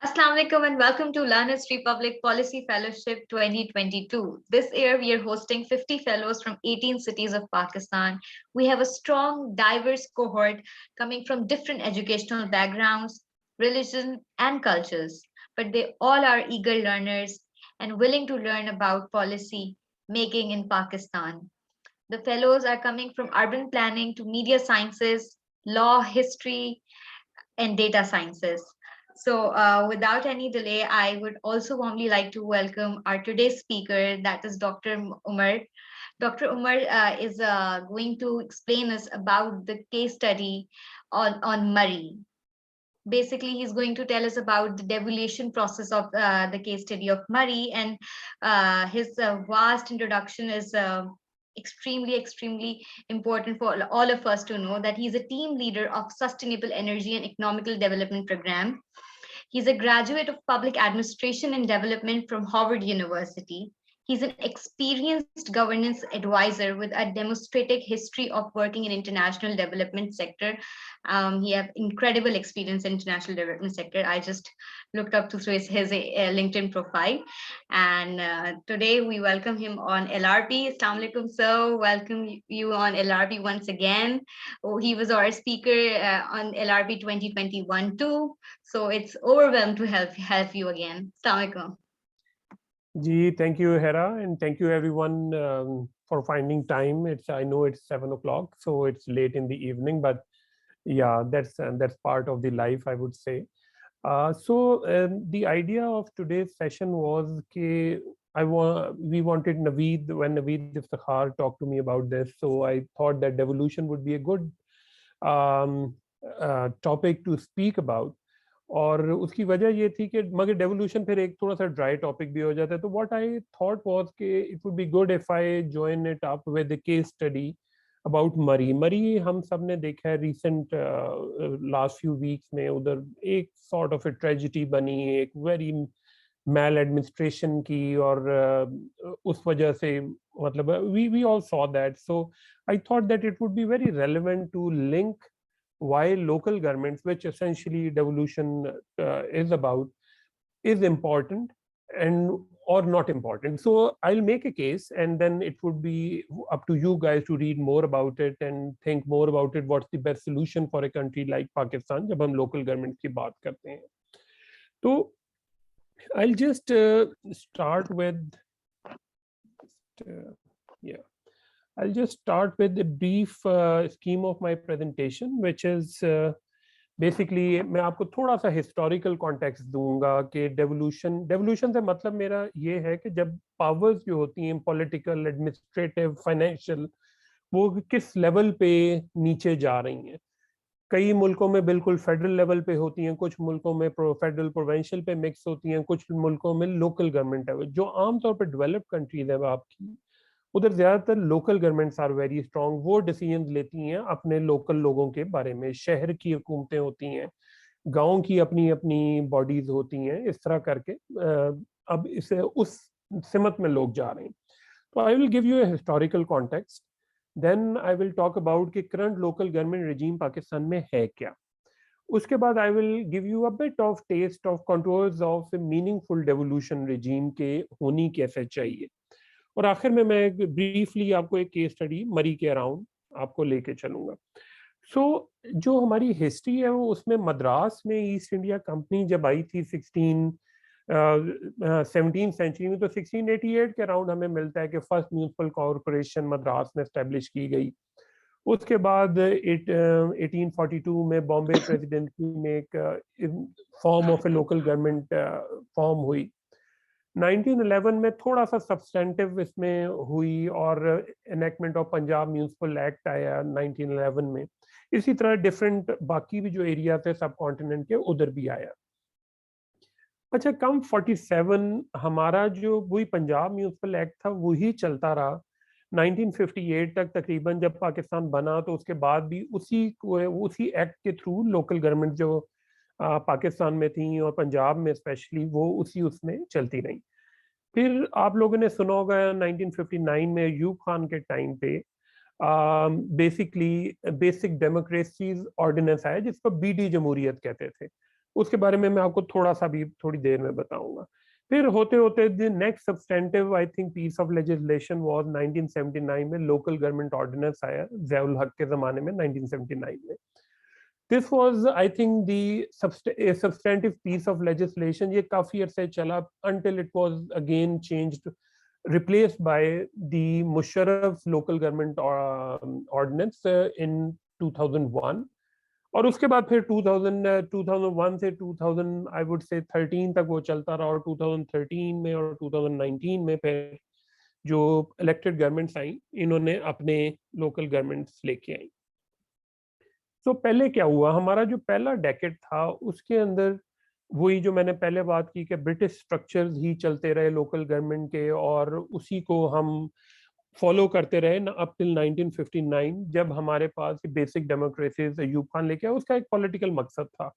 Assalamu alaikum and welcome to Learners Republic Policy Fellowship 2022. This year we are hosting 50 fellows from 18 cities of Pakistan. We have a strong, diverse cohort coming from different educational backgrounds, religion, and cultures, but they all are eager learners and willing to learn about policy making in Pakistan. The fellows are coming from urban planning to media sciences, law, history, and data sciences. So, without any delay, I would also warmly like to welcome our today's speaker, that is Dr. Umar. Dr. Umar is going to explain us about the case study on Murray. Basically, he's going to tell us about the devolution process of the case study of Murray, and his vast introduction is extremely important for all of us to know that he's a team leader of Sustainable Energy and Economical Development Program. He's a graduate of Public Administration and Development from Harvard University. He's an experienced governance advisor with a demonstrated history of working in international development sector. He have incredible experience in international development sector. I just looked up to his LinkedIn profile, and today we welcome him on LRP. Assalamu alaikum, sir. Welcome you on LRP once again. Oh, he was our speaker on LRP 2021 too. So it's overwhelmed to help you again. Assalamu alaikum. Ji, thank you, Hera, and thank you everyone for finding time. I know it's 7 o'clock, so it's late in the evening, but yeah, that's part of the life, I would say. The idea of today's session was we wanted Naveed, when Naveed Iftikhar talked to me about this, so I thought that devolution would be a good topic to speak about. اور اس کی وجہ یہ تھی کہ مگر devolution پھر ایک تھوڑا سا ڈرائی ٹاپک بھی ہو جاتا ہے. تو واٹ آئی تھاٹ واز کہ it would be good if I join it up with a case study about Murree. ہم سب نے دیکھا ہے ریسنٹ لاسٹ فیو ویکس میں ادھر ایک سارٹ آف اے ٹریجڈی بنی, ایک ویری میل ایڈمنسٹریشن کی, اور اس وجہ سے مطلب we all saw that. So I thought that it would be very relevant to link why local governments, which essentially devolution is about, is important and or not important. So I'll make a case and then it would be up to you guys to read more about it and think more about it. What's the best solution for a country like Pakistan jab hum local government ki baat karte hain? So I'll just start with I'll just start with a brief scheme of my presentation, which is basically میں آپ کو تھوڑا سا historical context دوں گا کہ devolution سے مطلب میرا یہ ہے کہ جب پاورز جو ہوتی ہیں پولیٹیکل, ایڈمنسٹریٹو, فائنینشیل, وہ کس لیول پہ نیچے جا رہی ہیں. کئی ملکوں میں بالکل فیڈرل لیول پہ ہوتی ہیں, کچھ ملکوں میں فیڈرل پروونشل پہ مکس ہوتی ہیں, کچھ ملکوں میں لوکل گورنمنٹ ہے. جو عام طور پہ ڈیولپ کنٹریز ہیں آپ کی, ادھر زیادہ تر local governments are very strong. وہ ڈیسیجنز لیتی ہیں اپنے لوکل لوگوں کے بارے میں. شہر کی حکومتیں ہوتی ہیں, گاؤں کی اپنی اپنی باڈیز ہوتی ہیں, اس طرح کر کے اب اسے اس سمت میں لوگ جا رہے ہیں. تو I will give you a historical context, then I will talk about کہ current local government regime Pakistan میں ہے کیا. اس کے بعد I will give you a bit of taste of controls of a meaningful devolution regime کے ہونی کیسے چاہیے. اور آخر میں بریفلی آپ کو ایک کیس اسٹڈی مری کے اراؤنڈ آپ کو لے کے چلوں گا. سو جو ہماری ہسٹری ہے وہ اس میں مدراس میں ایسٹ انڈیا کمپنی جب آئی تھی 17 سینچری میں, تو 1688 کے اراؤنڈ ہمیں ملتا ہے کہ فرسٹ میونسپل کارپوریشن مدراس میں اسٹیبلش کی گئی. اس کے بعد 1842 میں بامبے پریزیڈنسی میں ایک form of a local government form ہوئی. 1911 میں تھوڑا سا سبسٹینٹیو اس میں ہوئی, اور enactment of Punjab municipal act آیا 1911 میں. اسی طرح ڈفرینٹ باقی بھی جو ایریا تھے سب کانٹیننٹ کے ادھر بھی آیا. اچھا, کم 47 ہمارا جو وہی پنجاب میونسپل ایکٹ تھا وہی چلتا رہا 1958 تک تقریباً. جب پاکستان بنا تو اس کے بعد بھی اسی ایکٹ کے تھرو لوکل گورنمنٹ جو پاکستان میں تھیں اور پنجاب میں اسپیشلی, وہ اس میں چلتی رہیں. پھر آپ لوگوں نے سنا ہوگا 1959 میں ایوب خان کے ٹائم پہ بیسک ڈیموکریسیز آرڈیننس آیا جس کو BD جمہوریت کہتے تھے. اس کے بارے میں آپ کو تھوڑا سا بھی تھوڑی دیر میں بتاؤں گا. پھر ہوتے ہوتے the next substantive I think piece of legislation was 1979 میں local government ordinance آیا ضیاء الحق کے زمانے میں 1979 میں. This was I think a substantive piece of legislation. یہ کافی عرصے چلا until it was again changed, replaced by the Musharraf's local government ordinance in 2001. اور اس کے بعد پھر 2001 سے 2000 I would say 13 تک وہ چلتا رہا, اور 2013 میں اور 2019 میں پھر جو الیکٹڈ گورنمنٹس آئیں انہوں نے اپنے لوکل گورنمنٹس لے کے آئیں. تو پہلے کیا ہوا, ہمارا جو پہلا ڈیکیڈ تھا اس کے اندر وہی جو میں نے پہلے بات کی کہ برٹش اسٹرکچرز ہی چلتے رہے لوکل گورنمنٹ کے, اور اسی کو ہم فالو کرتے رہے اپ ٹل 1959 جب ہمارے پاس بیسک ڈیموکریسیز ایوب خان لے کے آئے. اس کا ایک پولیٹیکل مقصد تھا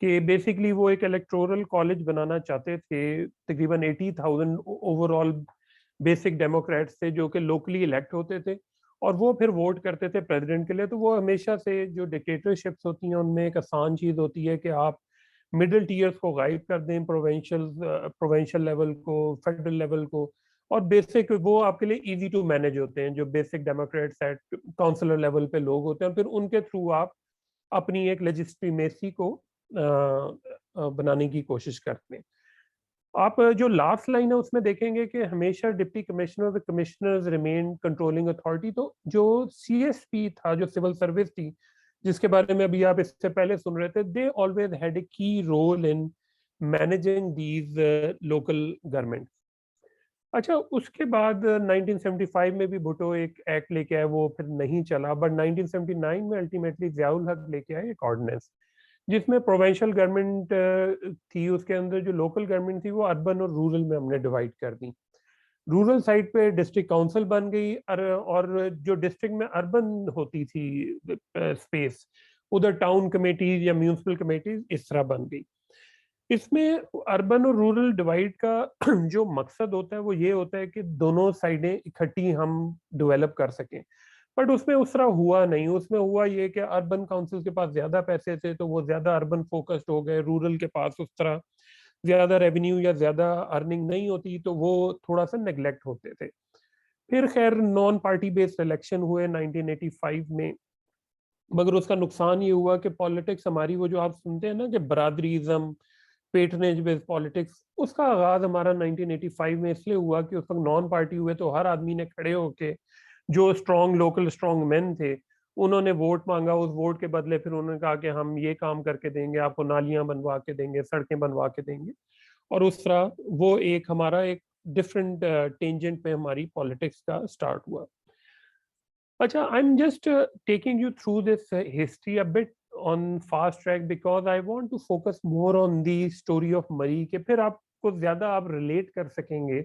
کہ بیسکلی وہ ایک الیکٹورل کالج بنانا چاہتے تھے. تقریباً 80,000 اوور آل بیسک ڈیموکریٹس تھے جو کہ لوکلی الیکٹ ہوتے تھے, اور وہ پھر ووٹ کرتے تھے پریزیڈنٹ کے لیے. تو وہ ہمیشہ سے جو ڈکٹیٹرشپس ہوتی ہیں ان میں ایک آسان چیز ہوتی ہے کہ آپ مڈل ٹیئرس کو غائب کر دیں, پروونشل لیول کو, فیڈرل لیول کو, اور بیسک وہ آپ کے لیے ایزی ٹو مینیج ہوتے ہیں. جو basic democrats at councillor level پہ لوگ ہوتے ہیں, پھر ان کے تھرو آپ اپنی ایک لیجسٹیمیسی کو بنانے کی کوشش کرتے ہیں. آپ جو لاسٹ لائن ہے اس میں دیکھیں گے کہ ہمیشہ deputy commissioner commissioners remain controlling authority. تو جو سی ایس پی تھا, جو سول سروس تھی جس کے بارے میں ابھی آپ اس سے پہلے سن رہے تھے, they always had a key role in managing these local government. اچھا, اس کے بعد 1975 میں بھی بھٹو ایک ایکٹ لے کے آئے, وہ پھر نہیں چلا. بٹ 1979 میں الٹیمیٹلی ضیاء الحق لے کے آئے ایک آرڈیننس جس میں پروونشل گورنمنٹ تھی. اس کے اندر جو لوکل گورنمنٹ تھی وہ اربن اور رورل میں ہم نے ڈیوائڈ کر دی. رورل سائڈ پہ ڈسٹرکٹ کاؤنسل بن گئی, اور جو ڈسٹرکٹ میں اربن ہوتی تھی اسپیس ادھر ٹاؤن کمیٹیز یا میونسپل کمیٹیز اس طرح بن گئی. اس میں اربن اور رورل ڈیوائڈ کا جو مقصد ہوتا ہے وہ یہ ہوتا ہے کہ دونوں سائڈیں اکٹھی ہم ڈیولپ کر سکیں. بٹ اس میں اس طرح ہوا نہیں. اس میں ہوا یہ کہ اربن کاؤنسل کے پاس زیادہ پیسے تھے تو وہ زیادہ اربن فوکسڈ ہو گئے, رورل کے پاس اس طرح زیادہ ریونیو یا زیادہ ارننگ نہیں ہوتی تو وہ تھوڑا سا نیگلیکٹ ہوتے تھے. پھر خیر نان پارٹی بیسڈ الیکشن ہوئے 1985 میں, مگر اس کا نقصان یہ ہوا کہ پالیٹکس ہماری وہ جو آپ سنتے ہیں نا کہ برادریزم, پیٹرنیج بیس پالیٹکس, اس کا آغاز ہمارا 1985 میں اس لیے ہوا کہ اس وقت نان پارٹی ہوئے تو ہر آدمی نے کھڑے ہو کے جو اسٹرانگ لوکل اسٹرانگ مین تھے انہوں نے ووٹ مانگا. اس ووٹ کے بدلے پھر انہوں نے کہا کہ ہم یہ کام کر کے دیں گے, آپ کو نالیاں بنوا کے دیں گے, سڑکیں بنوا کے دیں گے, اور اس طرح وہ ایک ہمارا ایک ڈفرینٹ ٹینجنٹ پہ ہماری پالیٹکس کا اسٹارٹ ہوا. اچھا, I am just taking you through this history a but on fast track because I want to focus more on the story of Murray کہ پھر آپ کو زیادہ آپ ریلیٹ کر سکیں گے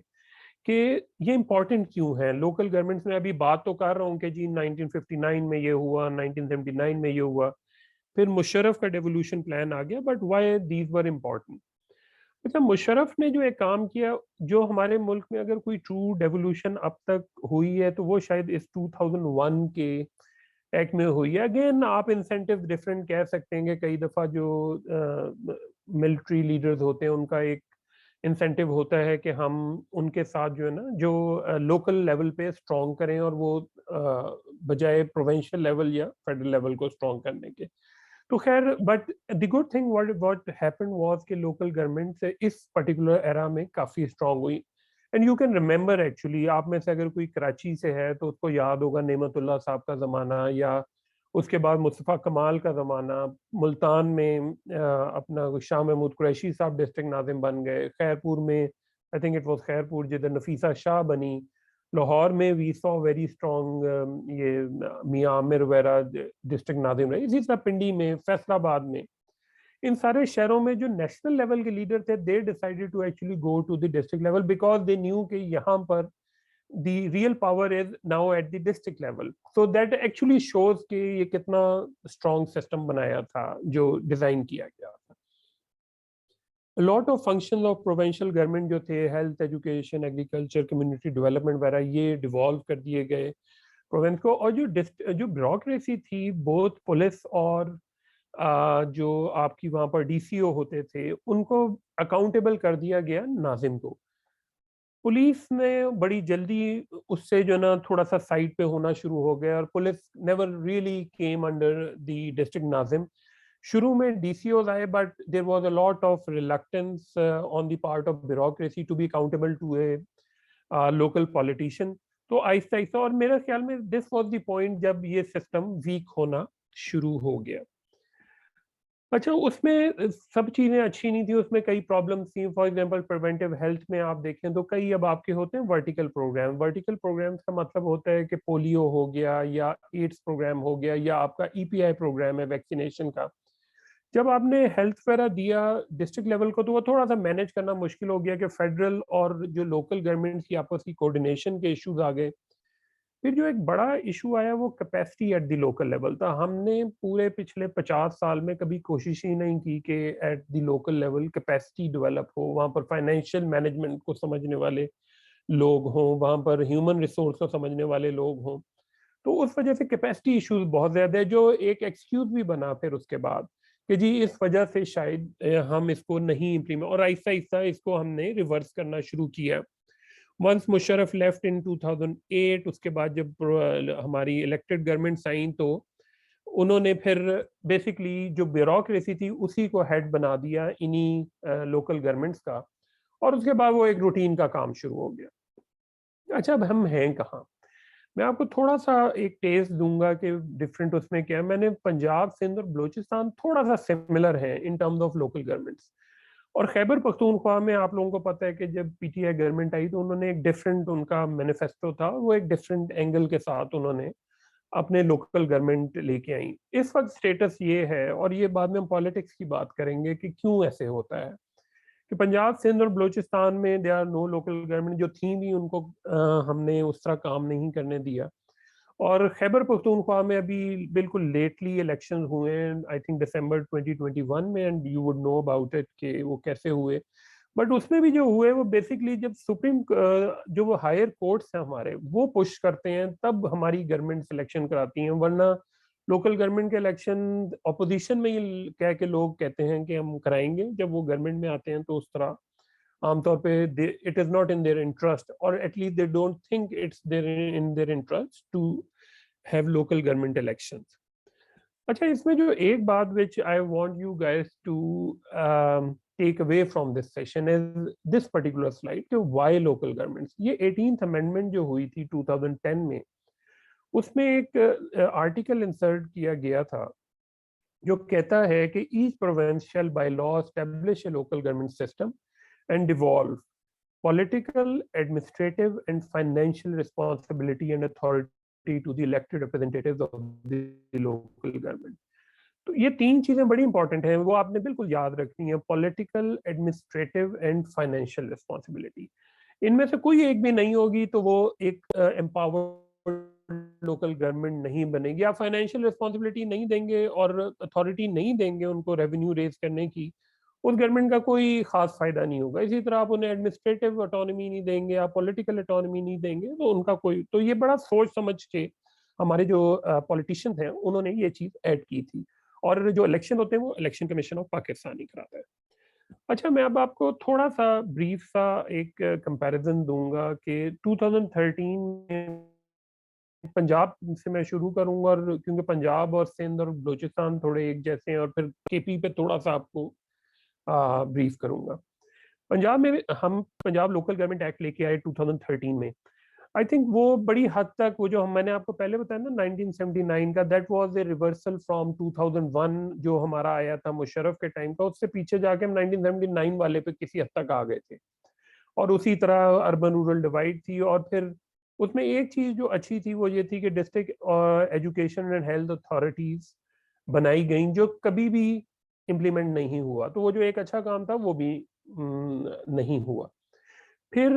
کہ یہ امپورٹنٹ کیوں ہے. لوکل گورنمنٹس میں ابھی بات تو کر رہا ہوں کہ جی 1959 میں یہ ہوا, 1979 میں یہ ہوا, پھر مشرف کا ڈیولوشن پلان آ گیا, but why these were important. اچھا, مشرف نے جو ایک کام کیا جو ہمارے ملک میں اگر کوئی ٹرو ڈیولوشن اب تک ہوئی ہے تو وہ شاید اس 2001 کے ایکٹ میں ہوئی ہے. اگین آپ انسینٹیو ڈفرینٹ کہہ سکتے ہیں کہ کئی دفعہ جو ملٹری لیڈرز ہوتے ہیں ان کا ایک انسینٹیو ہوتا ہے کہ ہم ان کے ساتھ جو ہے نا جو لوکل لیول پہ اسٹرانگ کریں, اور وہ بجائے پروونشل لیول یا فیڈرل لیول کو اسٹرانگ کرنے کے. تو خیر, but the good thing what happen was کہ لوکل گورنمنٹ اس پرٹیکولر ایرا میں کافی اسٹرانگ ہوئی. And you can remember actually, آپ میں سے اگر کوئی کراچی سے ہے تو اس کو یاد ہوگا نعمت اللہ صاحب کا زمانہ, یا اس کے بعد مصطفیٰ کمال کا زمانہ. ملتان میں اپنا شاہ محمود قریشی صاحب ڈسٹرکٹ ناظم بن گئے. خیرپور میں I think it was Khairpur جدھر نفیسہ شاہ بنی. لاہور میں وی سو ویری اسٹرانگ یہ میاں عامر وغیرہ ڈسٹرکٹ ناظم رہے. اسی طرح پنڈی میں, فیصل آباد میں, ان سارے شہروں میں جو نیشنل لیول کے لیڈر تھے they decided to actually go to the district level because they knew کہ یہاں پر the real power is now at the district level. So that actually shows کہ یہ کتنا اسٹرانگ سسٹم بنایا تھا جو ڈیزائن کیا گیا تھا. Lot of function of provincial government جو تھے, health, education, agriculture, community development وغیرہ, یہ ڈیوالو کر دیے گئے پروونس کو. اور جو بیوروکریسی تھی بوتھ پولیس اور جو آپ کی وہاں پر ڈی سی او ہوتے تھے ان کو اکاؤنٹیبل کر دیا گیا ناظم کو. پولیس نے بڑی جلدی اس سے جو نا تھوڑا سا سائڈ پہ ہونا شروع ہو گیا اور police never really came under the district nazim. شروع میں ڈی سی اوز آئے but there was a lot of reluctance on the part of bureaucracy to be accountable to a local politician. تو آہستہ آہستہ اور میرے خیال میں دس واز دی پوائنٹ جب یہ سسٹم ویک ہونا شروع ہو گیا. اچھا اس میں سب چیزیں اچھی نہیں تھی, اس میں کئی پرابلمس تھیں. فار ایگزامپل پریونٹیو ہیلتھ میں آپ دیکھیں تو کئی اب آپ کے ہوتے ہیں ورٹیکل پروگرام. ورٹیکل پروگرامس کا مطلب ہوتا ہے کہ پولیو ہو گیا یا ایڈس پروگرام ہو گیا یا آپ کا ای پی آئی پروگرام ہے ویکسینیشن کا. جب آپ نے ہیلتھ وغیرہ دیا ڈسٹرکٹ لیول کو تو وہ تھوڑا سا مینیج کرنا مشکل ہو گیا کہ فیڈرل اور جو لوکل گورنمنٹس کی آپس کی کوآرڈینیشن کے ایشوز آ گئے. پھر جو ایک بڑا ایشو آیا وہ capacity at the local level تھا. ہم نے پورے پچھلے 50 سال میں کبھی کوشش ہی نہیں کی کہ at the local level capacity develop ہو, وہاں پر فائنینشیل مینجمنٹ کو سمجھنے والے لوگ ہوں, وہاں پر ہیومن ریسورس کو سمجھنے والے لوگ ہوں. تو اس وجہ سے کیپیسٹی ایشوز بہت زیادہ ہے, جو ایک ایکسکیوز بھی بنا پھر اس کے بعد کہ جی اس وجہ سے شاید ہم اس کو نہیں امپلیمنٹ, اور آہستہ آہستہ اس کو ہم نے ریورس کرنا شروع کیا. ونس مشرف لیفٹ ان 2008, اس کے بعد جب ہماری الیکٹڈ گورنمنٹس آئیں تو انہوں نے پھر بیسکلی جو بیوروکریسی تھی اسی کو ہیڈ بنا دیا انہی لوکل گورنمنٹس کا, اور اس کے بعد وہ ایک روٹین کا کام شروع ہو گیا. اچھا اب ہم ہیں کہاں؟ میں آپ کو تھوڑا سا ایک ٹیسٹ دوں گا کہ ڈفرینٹ اس میں کیا ہے. میں نے پنجاب, سندھ اور بلوچستان تھوڑا سا سملر ہے in terms of local governments, اور خیبر پختونخوا میں آپ لوگوں کو پتہ ہے کہ جب پی ٹی آئی گورنمنٹ آئی تو انہوں نے ایک ڈفرینٹ ان کا مینیفیسٹو تھا, وہ ایک ڈفرینٹ اینگل کے ساتھ انہوں نے اپنے لوکل گورنمنٹ لے کے آئیں. اس وقت سٹیٹس یہ ہے, اور یہ بعد میں ہم پالیٹکس کی بات کریں گے کہ کیوں ایسے ہوتا ہے, کہ پنجاب, سندھ اور بلوچستان میں they are no local government. جو تھیں بھی ان کو ہم نے اس طرح کام نہیں کرنے دیا. اور خیبر پختونخوا میں ابھی بالکل لیٹلی الیکشن ہوئے ہیں, آئی تھنک دسمبر 2021 میں, and you would know about it کہ وہ کیسے ہوئے. بٹ اس میں بھی جو ہوئے وہ بیسکلی جب سپریم جو وہ ہائر کورٹس ہیں ہمارے وہ پش کرتے ہیں تب ہماری گورنمنٹ سلیکشن کراتی ہیں, ورنہ لوکل گورنمنٹ کے الیکشن اپوزیشن میں یہ کہہ کے لوگ کہتے ہیں کہ ہم کرائیں گے, جب وہ گورنمنٹ میں آتے ہیں تو اس طرح عام طور پہ it is not in their interest, اور at least they don't think it's in their interest to have local government elections. اچھا اس میں جو ایک بات which I want you guys to take away from this session is this particular slide کہ why local governments. یہ 18th amendment جو ہوئی تھی 2010 میں, اس میں ایک آرٹیکل انسرٹ کیا گیا تھا جو کہتا ہے کہ each province shall by law establish a local government system and devolve political, administrative and financial responsibility and authority to the elected representatives of the local government. تو یہ تین چیزیں بڑی امپورٹنٹ ہیں, وہ آپ نے بالکل یاد رکھنی ہیں, political, administrative and financial responsibility. ان میں سے کوئی ایک بھی نہیں ہوگی تو وہ ایک امپاورڈ لوکل گورنمنٹ نہیں بنے گی. آپ فائنینشیل رسپانسبلٹی نہیں دیں گے اور اتھارٹی نہیں دیں گے ان کو ریونیو ریز کرنے کی, اس گورنمنٹ کا کوئی خاص فائدہ نہیں ہوگا. اسی طرح آپ انہیں ایڈمنسٹریٹو اٹانومی نہیں دیں گے, آپ پولیٹیکل اٹانومی نہیں دیں گے, تو ان کا کوئی, تو یہ بڑا سوچ سمجھ کے ہمارے جو پولیٹیشین ہیں انہوں نے یہ چیز ایڈ کی تھی, اور جو الیکشن ہوتے ہیں وہ الیکشن کمیشن آف پاکستان ہی کراتا ہے. اچھا میں اب آپ کو تھوڑا سا بریف سا ایک کمپیریزن دوں گا کہ 2013 میں پنجاب سے میں شروع کروں گا, اور کیونکہ پنجاب اور سندھ اور بلوچستان تھوڑے ایک جیسے ہیں, اور پھر کے پی پہ تھوڑا سا آپ کو بریف کروں گا. پنجاب میں ہم پنجاب لوکل گورنمنٹ ایکٹ لے کے آئے 2013 میں. آئی تھنک وہ بڑی حد تک وہ جو میں نے آپ کو پہلے بتایا نا 1979 کا, that was a reversal from 2001 جو ہمارا آیا تھا مشرف کے ٹائم کا. اس سے پیچھے جا کے ہم 1979 والے پہ کسی حد تک آ گئے تھے, اور اسی طرح اربن رورل ڈیوائڈ تھی. اور پھر اس میں ایک چیز جو اچھی تھی وہ یہ تھی کہ district education and health authorities بنائی گئیں, جو کبھی بھی امپلیمنٹ نہیں ہوا. تو وہ جو ایک اچھا کام تھا وہ بھی نہیں ہوا. پھر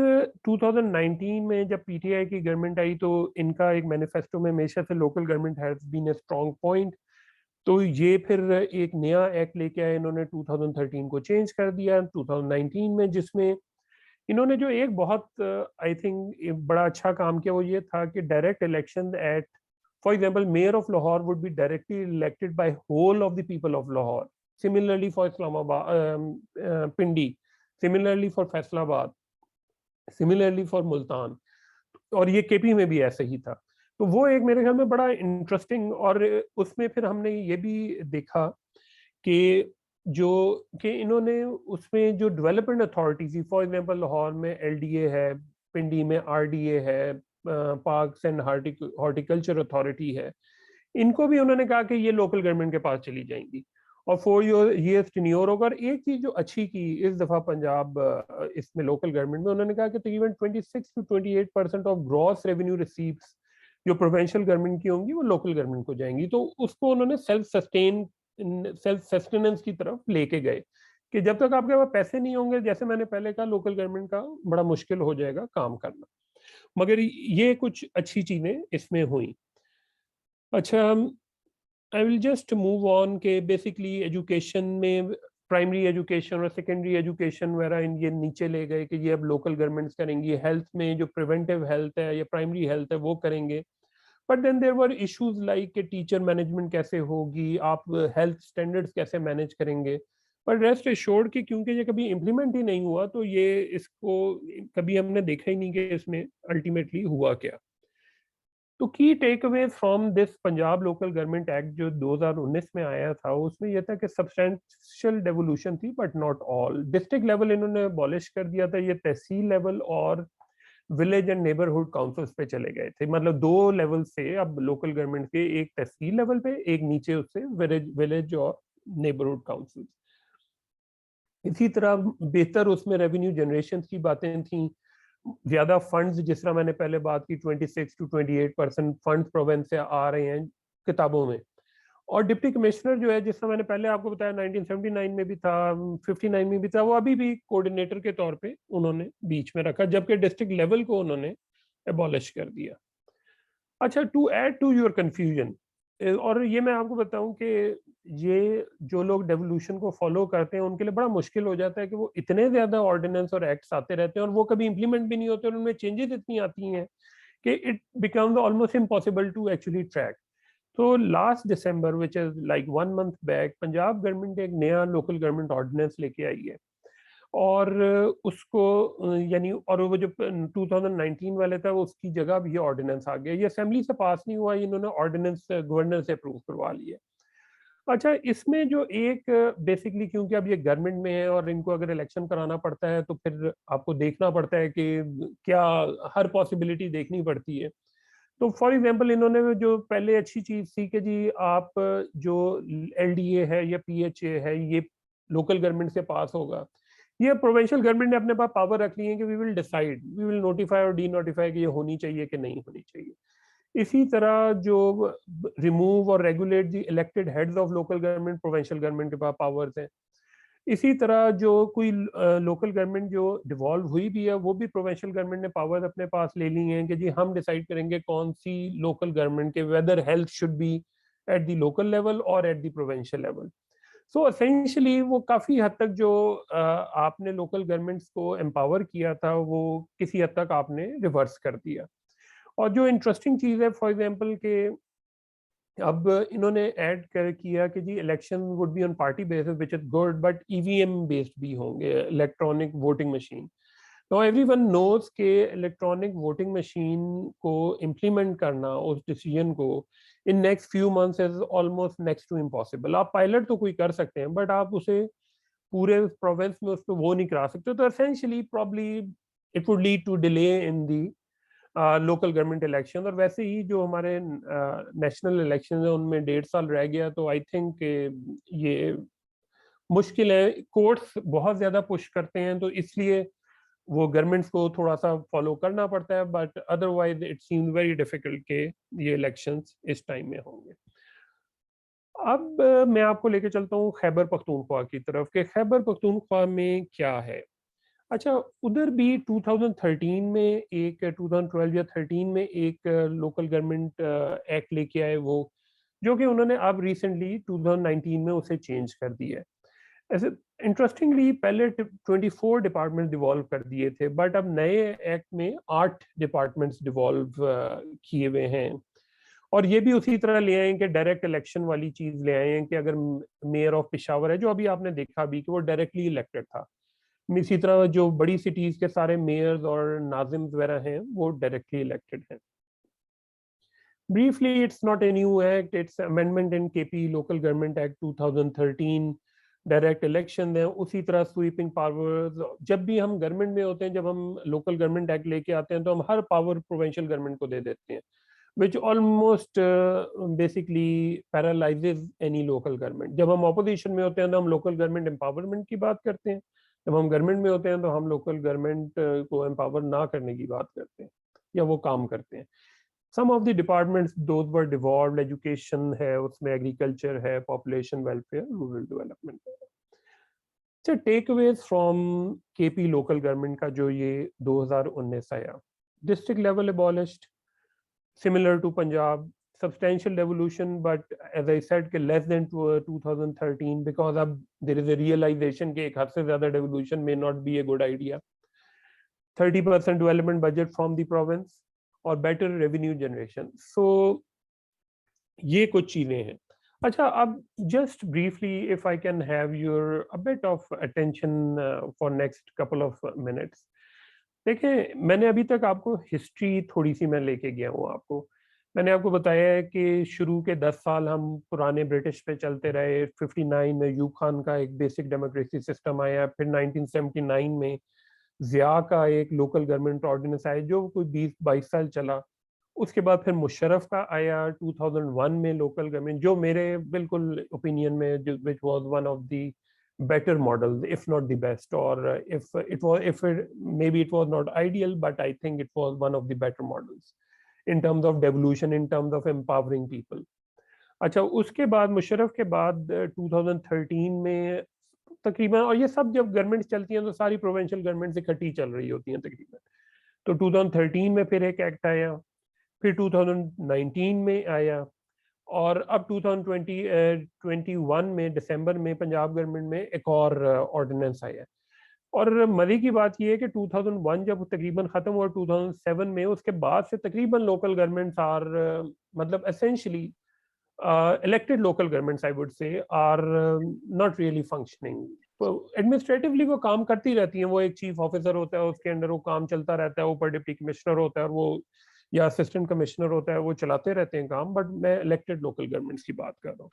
2019 میں جب پی ٹی آئی کی گورنمنٹ آئی تو ان کا ایک مینیفیسٹو میں ہمیشہ سے local government has been a strong point, تو یہ پھر ایک نیا ایکٹ لے کے آئے انہوں نے, 2013 کو چینج کر دیا 2019 میں, جس میں انہوں نے جو ایک بہت آئی تھنک بڑا اچھا کام کیا وہ یہ تھا کہ direct election at For example, mayor of Lahore would be directly elected by whole of the people of Lahore. Similarly for Islamabad, Pindi, similarly for Faisalabad, similarly for Multan, اور یہ کے پی میں بھی ایسے ہی تھا. تو وہ ایک میرے خیال میں بڑا انٹرسٹنگ, اور اس میں پھر ہم نے یہ بھی دیکھا کہ انہوں نے اس میں جو ڈیولپمنٹ اتھارٹیز تھی, فار ایگزامپل لاہور میں ایل ڈی اے ہے, پنڈی میں آر ڈی اے ہے, پارکس اینڈ ہارٹیکلچر اتھارٹی ہے, ان کو بھی انہوں نے کہا کہ یہ لوکل گورنمنٹ کے پاس چلی جائیں گی اور 4 years ٹینیور ہوگا. اور ایک چیز جو اچھی کی اس دفعہ پنجاب اس میں لوکل گورنمنٹ میں, انہوں نے کہا کہ تقریباً 26 to 28% آف گراس ریونیو ریسیپٹس جو پروونشل گورنمنٹ کی ہوں گی وہ لوکل گورنمنٹ کو جائیں گی. تو اس کو انہوں نے سیلف سسٹیننس کی طرف لے کے گئے کہ جب تک آپ کے پاس پیسے نہیں ہوں گے, جیسے میں نے پہلے کہا, لوکل گورنمنٹ کا بڑا مشکل ہو جائے گا کام کرنا. مگر یہ کچھ اچھی چیزیں اس میں ہوئیں. اچھا, I will just move on کہ بیسکلی ایجوکیشن میں پرائمری ایجوکیشن اور سیکنڈری ایجوکیشن وغیرہ یہ نیچے لے گئے کہ یہ اب لوکل گورنمنٹس کریں گی. ہیلتھ میں جو پریونٹیو ہیلتھ ہے یا پرائمری ہیلتھ ہے وہ کریں گے. But then there were issues like کہ ٹیچر مینجمنٹ کیسے ہوگی, آپ ہیلتھ اسٹینڈرڈس کیسے مینیج کریں گے. بٹ ریسٹ ایشورڈ کہ کیونکہ یہ کبھی امپلیمنٹ ہی نہیں ہوا تو یہ اس کو کبھی ہم نے دیکھا ہی نہیں کہ اس میں الٹیمیٹلی ہوا کیا. تو key take away from this Punjab local government act جو 2019 میں آیا تھا, اس میں یہ تھا کہ سبسٹینشیل ڈیولوشن تھی but not all. District level انہوں نے abolish کر دیا تھا, یہ تحصیل لیول اور ولیج اینڈ نیبرہڈ کاؤنسلس پہ چلے گئے تھے. مطلب 2 لیول سے اب لوکل گورنمنٹ کے, ایک تحصیل لیول پہ, ایک نیچے اس سے ولیج اور نیبرہڈ کاؤنسلس. اسی طرح بہتر اس میں ریونیو جنریشن کی باتیں تھیں, زیادہ فنڈز, جس طرح میں نے پہلے بات کی 26 to 28% فنڈز پروونس سے آ رہے ہیں کتابوں میں. اور ڈپٹی کمشنر جو ہے, جس طرح میں نے پہلے آپ کو بتایا 1979 میں بھی تھا, 59 میں بھی تھا, وہ ابھی بھی کوآرڈینیٹر کے طور پہ انہوں نے بیچ میں رکھا, جبکہ ڈسٹرکٹ لیول کو انہوں نے abolish کر دیا. اچھا, to add to your confusion, اور یہ میں آپ کو بتاؤں کہ یہ جو لوگ ڈیولوشن کو فالو کرتے ہیں ان کے لیے بڑا مشکل ہو جاتا ہے کہ وہ اتنے زیادہ آرڈیننس اور ایکٹس آتے رہتے ہیں اور وہ کبھی امپلیمنٹ بھی نہیں ہوتے, اور ان میں چینجز اتنی آتی ہیں کہ it becomes almost impossible to actually track. تو last December which is like 1 month back, Punjab government ایک نیا لوکل گورنمنٹ آرڈیننس لے کے آئی ہے, اور اس کو یعنی, اور وہ جو 2019 والے تھا اس کی جگہ بھی یہ آرڈیننس آ گیا. یہ اسمبلی سے پاس نہیں ہوا, انہوں نے آرڈیننس گورنر سے اپروو کروا لی ہے. اچھا, اس میں جو ایک بیسکلی کیونکہ اب یہ گورنمنٹ میں ہے اور ان کو اگر الیکشن کرانا پڑتا ہے تو پھر آپ کو دیکھنا پڑتا ہے کہ کیا ہر پاسبلٹی دیکھنی پڑتی ہے. تو فار ایگزامپل انہوں نے جو پہلے اچھی چیز تھی کہ جی آپ جو ایل ڈی اے ہے یا پی ایچ اے ہے یہ لوکل گورنمنٹ سے پاس ہوگا, یہ پروونشل گورنمنٹ نے اپنے پاس پاور رکھ لی ہے کہ وی ول ڈیسائیڈ, وی ول نوٹیفائی اور ڈی نوٹیفائی کہ یہ ہونی چاہیے کہ نہیں ہونی چاہیے. اسی طرح جو ریموو اور regulate the elected heads of local government, provincial government کے پاس پاورز ہیں. اسی طرح جو کوئی لوکل گورنمنٹ جو ڈیوالو ہوئی بھی ہے وہ بھی پروونشل گورنمنٹ نے پاور اپنے پاس لے لی ہیں کہ جی ہم ڈیسائیڈ کریں گے کون سی لوکل گورنمنٹ کے whether health should be at the local level اور at the provincial level. So essentially وہ کافی حد تک جو آپ نے لوکل گورنمنٹس کو امپاور کیا تھا وہ کسی حد تک آپ نے ریورس کر دیا. اور جو انٹرسٹنگ چیز ہے فار ایگزامپل کہ اب انہوں نے ایڈ کیا کہ جی election would be on party basis which is good, but E V M based بھی ہوں گے, الیکٹرانک ووٹنگ مشین. تو ایوری ون نوز کہ الیکٹرانک ووٹنگ مشین کو امپلیمنٹ کرنا اس ڈیسیجن کو in next few months is almost next to impossible. آپ پائلٹ تو کوئی کر سکتے ہیں بٹ آپ اسے پورے پروونس میں اس پہ وہ نہیں کرا سکتے. تو essentially probably it would lead to delay in the local government election. اور ویسے ہی جو ہمارے نیشنل الیکشن ہیں ان میں 1.5 سال رہ گیا, تو آئی تھنک کہ یہ مشکل ہے. کورٹس بہت زیادہ پش کرتے ہیں تو اس لیے وہ گورنمنٹس کو تھوڑا سا فالو کرنا پڑتا ہے, but otherwise it seems very difficult کہ یہ الیکشنز اس ٹائم میں ہوں گے. اب میں آپ کو لے کے چلتا ہوں خیبر پختونخوا کی طرف کہ خیبر پختونخوا میں کیا ہے. اچھا, ادھر بھی 2013 میں ایک 2012 یا 13 میں ایک لوکل گورنمنٹ ایکٹ لے کے آئے وہ, جو کہ انہوں نے اب ریسنٹلی 2019 میں اسے چینج کر دیا ہے. ایسے انٹرسٹنگلی پہلے 24 ڈپارٹمنٹ ڈیوالو کر دیے تھے, بٹ اب نئے ایکٹ میں 8 ڈپارٹمنٹس ڈیوالو کیے ہوئے ہیں. اور یہ بھی اسی طرح لے آئے کہ ڈائریکٹ الیکشن والی چیز لے آئے ہیں کہ اگر میئر آف پشاور ہے جو ابھی آپ نے دیکھا بھی کہ وہ ڈائریکٹلی الیکٹڈ تھا، اسی طرح جو بڑی سٹیز کے سارے میئرز اور ناظم وغیرہ ہیں وہ ڈائریکٹلی الیکٹڈ ہیں. Briefly, it's not a new act, it's amendment in KP Local Government Act 2013. Direct election ہیں، اسی طرح سویپنگ پاورز. جب بھی ہم گورنمنٹ میں ہوتے ہیں، جب ہم لوکل گورنمنٹ ایکٹ لے کے آتے ہیں تو ہم ہر پاور پروونشل گورنمنٹ کو دے دیتے ہیں، which almost basically paralyzes any local government. جب ہم اپوزیشن میں ہوتے ہیں تو ہم لوکل گورنمنٹ امپاورمنٹ کی بات کرتے ہیں، جب ہم گورنمنٹ میں ہوتے ہیں تو ہم لوکل گورنمنٹ کو امپاور نہ کرنے کی بات کرتے ہیں یا وہ کام کرتے ہیں. Some of the departments, those were devolved. Education ہے اس میں، agriculture ہے، population welfare, rural development. So takeaways from KP local government کا جو یہ 2019 آیا. District level abolished, similar to Punjab, substantial devolution, but as I said کہ less than 2013 because اب there is a realization کہ ایک حد سے زیادہ devolution may not be a good idea. 30% development budget from the province اور better revenue generation. سو یہ کچھ چیزیں ہیں. اچھا اب just briefly if I can have your but of attention for next couple of minutes. دیکھیں میں نے ابھی تک آپ کو ہسٹری تھوڑی سی میں لے کے گیا ہوں. آپ کو میں نے آپ کو بتایا ہے کہ شروع کے 10 سال ہم پرانے برٹش پہ چلتے رہے. 59 میں ایوب خان کا ایک بیسک ڈیموکریسی سسٹم آیا، پھر 1979 میں ضیاء کا ایک لوکل گورنمنٹ آرڈیننس آیا جو کوئی 20-22 سال چلا. اس کے بعد پھر مشرف کا آیا 2001 میں لوکل گورنمنٹ، جو میرے بالکل اوپینین میں which was one of the better models if not the best, or maybe it was not ideal but I think it was one of the better models in terms of devolution, in terms of empowering people. اچھا اس کے بعد مشرف کے بعد 2013 میں تقریباً، اور یہ سب جب گورنمنٹ چلتی ہیں تو ساری پروونشل گورنمنٹ اکٹھی چل رہی ہوتی ہیں تقریباً، تو 2013 میں پھر ایک ایکٹ آیا، پھر 2019 میں آیا، اور اب 2021 میں دسمبر میں پنجاب گورنمنٹ میں ایک اور آرڈیننس آیا. اور مزے کی بات یہ ہے کہ 2001 جب تقریباً ختم ہوا 2007 میں، اس کے بعد سے تقریباً لوکل گورنمنٹس آر مطلب essentially elected local governments I would say are not really functioning. Administratively وہ کام کرتی رہتی ہیں، وہ ایک چیف آفیسر ہوتا ہے، اس کے انڈر وہ کام چلتا رہتا ہے، اوپر ڈپٹی کمشنر ہوتا ہے اور وہ یا اسسٹنٹ کمشنر ہوتا ہے، وہ چلاتے رہتے ہیں کام. بٹ میں الیکٹڈ لوکل گورنمنٹس کی بات کر رہا ہوں.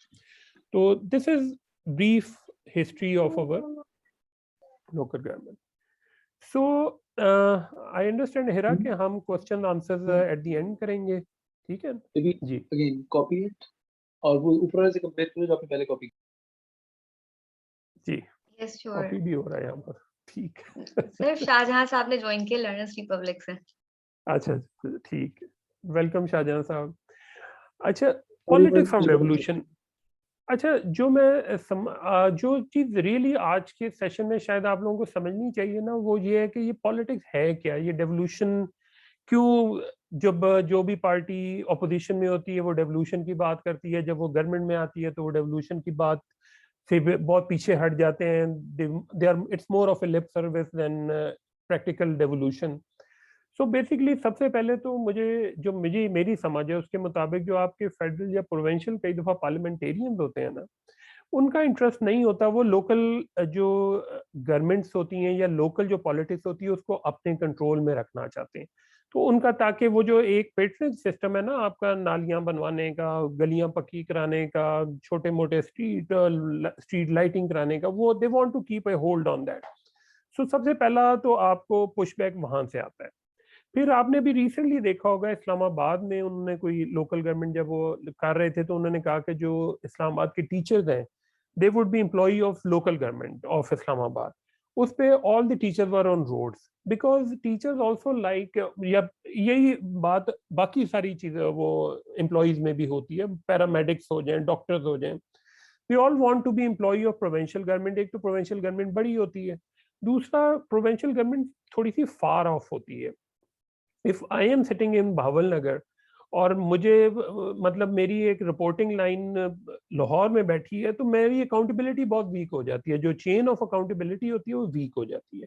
تو this is brief history of our local government. So I understand here کہ ہم question answer at the end کریں گے، ٹھیک ہے جی؟ اگین کاپی اٹ اور وہ اوپر والے سے کمپیئر کرو جو آپ نے پہلے کاپی جی. Yes, sure. کاپی بھی ہو رہا ہے یہاں پر، ٹھیک. سر شاہجہاں صاحب نے جوائن کیا لرنرز ریپبلک سے. اچھا ٹھیک، ویلکم شاہجہاں صاحب. اچھا پالیٹکس آف ریولوشن. اچھا جو چیز ریئلی آج کے سیشن میں شاید آپ لوگوں کو سمجھنی چاہیے نا، وہ یہ ہے کہ یہ پالیٹکس ہے کیا، یہ ڈیولوشن کیوں. جب جو بھی پارٹی اپوزیشن میں ہوتی ہے وہ ڈیولوشن کی بات کرتی ہے، جب وہ گورنمنٹ میں آتی ہے تو وہ ڈیولوشن کی بات سے بہت پیچھے ہٹ جاتے ہیں. It's more of a lip service than practical devolution. So basically سب سے پہلے تو مجھے میری سمجھ ہے اس کے مطابق جو آپ کے فیڈرل یا پروونشل کئی دفعہ پارلیمنٹیرینز ہوتے ہیں نا، ان کا انٹرسٹ نہیں ہوتا، وہ لوکل جو گورنمنٹس ہوتی ہیں یا لوکل جو پالیٹکس ہوتی ہے اس کو اپنے کنٹرول میں رکھنا چاہتے ہیں. تو ان کا تاکہ وہ جو ایک پیٹرنیج سسٹم ہے نا آپ کا، نالیاں بنوانے کا، گلیاں پکی کرانے کا، چھوٹے موٹے اسٹریٹ لائٹنگ کرانے کا، وہ they want to keep a hold on that. So سب سے پہلا تو آپ کو پش بیک وہاں سے آتا ہے. پھر آپ نے بھی ریسنٹلی دیکھا ہوگا اسلام آباد میں انہوں نے کوئی لوکل گورنمنٹ جب وہ کر رہے تھے تو انہوں نے کہا کہ جو اسلام آباد کے ٹیچرز ہیں they would be employee of local government of Islamabad. اس پہ all the teachers were on roads because teachers also like, یا یہی بات باقی ساری چیزیں وہ امپلائیز میں بھی ہوتی ہے، پیرامیڈکس ہو جائیں، ڈاکٹرز ہو جائیں، we all want to be employee of provincial government. ایک تو پروونشل گورنمنٹ بڑی ہوتی ہے، دوسرا پروونشل گورنمنٹ تھوڑی سی فار آف ہوتی ہے. If I am sitting in Bahawal Nagar اور مجھے مطلب میری ایک رپورٹنگ لائن لاہور میں بیٹھی ہے تو میری اکاؤنٹیبلٹی بہت ویک ہو جاتی ہے، جو چین آف اکاؤنٹیبلٹی ہوتی ہے وہ ویک ہو جاتی ہے.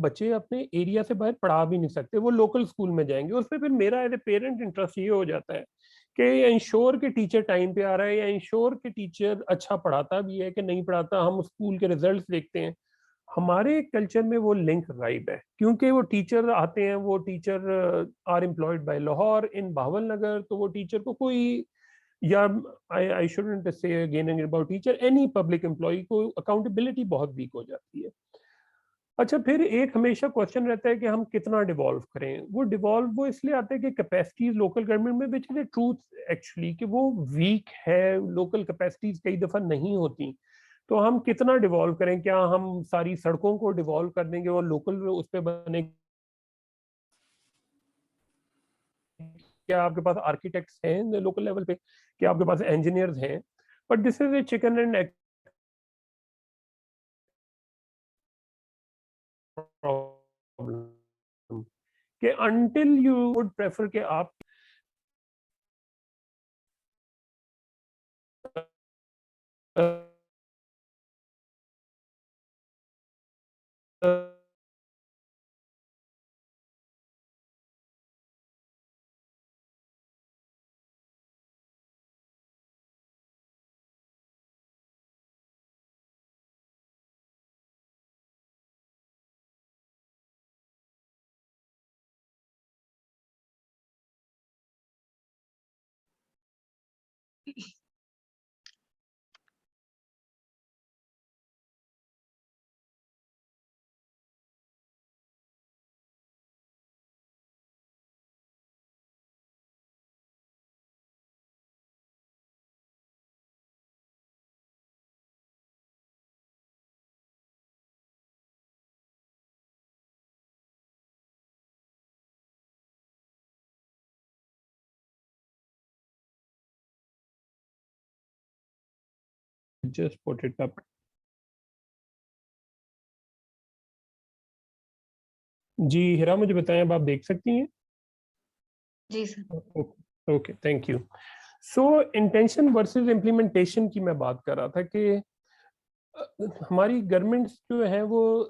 بچے اپنے ایریا سے باہر پڑھا بھی نہیں سکتے, وہ لوکل اسکول میں جائیں گے, اس پہ پھر میرا ایز اے پیرنٹ انٹرسٹ یہ ہو جاتا ہے کہ انشور کہ ٹیچر ٹائم پہ آ رہا ہے, یا انشور کہ ٹیچر اچھا پڑھاتا بھی ہے کہ نہیں پڑھاتا. ہم اسکول کے ریزلٹس دیکھتے ہیں. ہمارے کلچر میں وہ لنک غائب ہے, کیونکہ وہ ٹیچر آتے ہیں, وہ teacher are employed by Lahore in Bahawalnagar, تو وہ ٹیچر کو کوئی, یا I shouldn't say again about teacher, any public employee کو اکاؤنٹیبلٹی بہت ویک ہو جاتی ہے. اچھا, پھر ایک ہمیشہ کوشچن رہتا ہے کہ ہم کتنا ڈیوالو کریں. وہ ڈیوالو وہ اس لیے آتا ہے کہ کیپیسٹیز لوکل گورنمنٹ میں وچ از اے ٹروتھ ایکچولی کہ وہ ویک ہے, لوکل کیپیسٹیز کئی دفعہ نہیں ہوتی. تو ہم کتنا ڈیوالو کریں؟ کیا ہم ساری سڑکوں کو ڈیوالو کر دیں گے اور لوکل اس پہ بنے, کیا آپ کے پاس آرکیٹیکٹس ہیں لوکل لیول پہ, کیا آپ کے پاس انجینئرز ہیں؟ But this is a chicken and egg problem کہ انٹل یو وڈ پریفر کہ آپ just put it up. جی ہیرا, مجھے بتائیں اب آپ دیکھ سکتی ہیں؟ جی sir. Okay, thank you. So intention versus implementation کی میں بات کر رہا تھا کہ ہماری گورنمنٹس جو ہیں وہ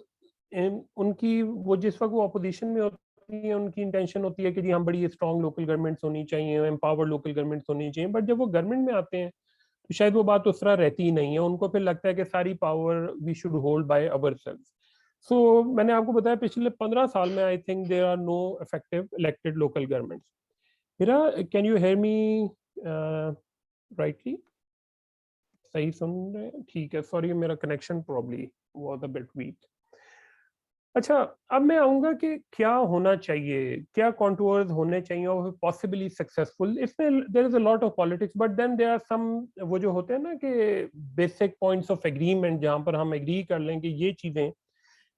ان کی وہ جس وقت وہ اپوزیشن میں ہوتی ہیں ان کی انٹینشن ہوتی ہے کہ جی ہم بڑی اسٹرانگ لوکل گورنمنٹس ہونی چاہیے, امپاورڈ لوکل گورنمنٹس ہونی چاہیے. بٹ جب وہ گورنمنٹ میں آتے ہیں تو شاید وہ بات اس طرح رہتی ہی نہیں ہے. ان کو پھر لگتا ہے کہ ساری power we should hold by our self. So میں نے آپ کو بتایا پچھلے 15 سال میں I think there are no effective elected local governments. میرا can you hear me rightly? صحیح سن رہے ہیں؟ ٹھیک ہے, سوری میرا connection probably was a bit weak. اچھا, اب میں آؤں گا کہ کیا ہونا چاہیے, کیا کانٹورز ہونے چاہیے اور پاسبلی سکسیسفل. اس میں there is a lot of politics, but then there are some وہ جو ہوتے ہیں نا کہ بیسک پوائنٹس آف ایگریمنٹ جہاں پر ہم ایگری کر لیں کہ یہ چیزیں.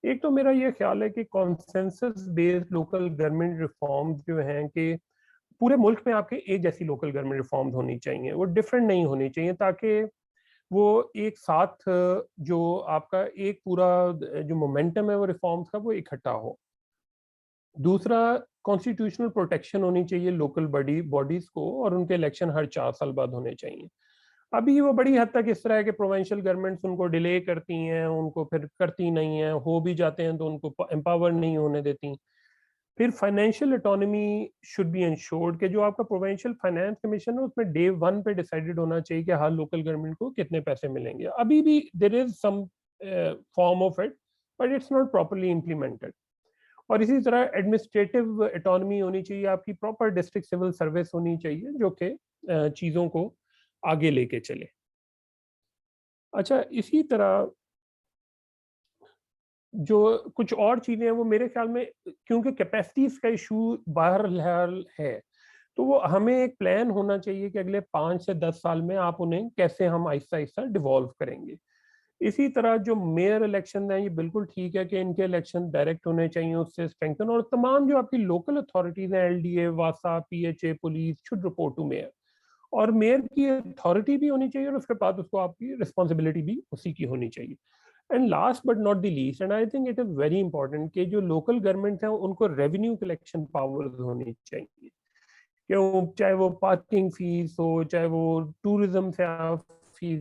ایک تو میرا یہ خیال ہے کہ کانسنسس بیسڈ لوکل گورنمنٹ ریفارمز جو ہیں کہ پورے ملک میں آپ کے ایک جیسی لوکل گورنمنٹ ریفارمز ہونی چاہیے, وہ ڈفرینٹ نہیں ہونی چاہیے, تاکہ وہ ایک ساتھ جو آپ کا ایک پورا جو مومنٹم ہے وہ ریفارمز کا وہ اکٹھا ہو. دوسرا, کانسٹیٹیوشنل پروٹیکشن ہونی چاہیے لوکل باڈیز کو, اور ان کے الیکشن ہر 4 سال بعد ہونے چاہیے. ابھی وہ بڑی حد تک اس طرح ہے کہ پروونشل گورنمنٹس ان کو ڈیلے کرتی ہیں, ان کو پھر کرتی نہیں ہیں, ہو بھی جاتے ہیں تو ان کو امپاور نہیں ہونے دیتی. پھر financial autonomy should be ensured کہ جو آپ کا پروونشل فائنانس کمیشن ہے اس میں ڈے 1 پہ ڈیسائیڈڈ ہونا چاہیے کہ ہر لوکل گورنمنٹ کو کتنے پیسے ملیں گے. ابھی بھی there is some form of it, but it's not properly implemented. اور اسی طرح ایڈمنسٹریٹو اٹانومی ہونی چاہیے, آپ کی پراپر ڈسٹرکٹ سول سروس ہونی چاہیے جو کہ چیزوں کو آگے لے کے چلے. اچھا, اسی طرح جو کچھ اور چیزیں ہیں وہ میرے خیال میں کیونکہ کیپیسٹیز کا ایشو بہرحال ہے, تو وہ ہمیں ایک پلان ہونا چاہیے کہ اگلے 5 سے 10 سال میں آپ انہیں کیسے ہم آہستہ آہستہ ڈیوالو کریں گے. اسی طرح جو میئر الیکشن ہیں یہ بالکل ٹھیک ہے کہ ان کے الیکشن ڈائریکٹ ہونے چاہیے, اس سے اسٹرینگتھن, اور تمام جو آپ کی لوکل اتھارٹیز ہیں ایل ڈی اے, واسا, P H A, police should report to mayor, اور میئر کی اتھارٹی بھی ہونی چاہیے اور اس کے بعد اس کو آپ کی رسپانسبلٹی بھی اسی کی ہونی چاہیے. And last but not the least, and I think it is very important کہ جو لوکل گورنمنٹ ہیں ان کو ریونیو کلیکشن پاورز ہونی چاہیے, کہ چاہے وہ پارکنگ فیس ہو, چاہے وہ ٹوریزم سے face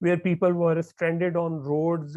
where people were stranded on roads,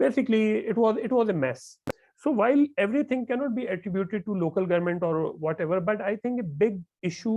basically it was a mess. So while everything cannot be attributed to local government or whatever, but I think a big issue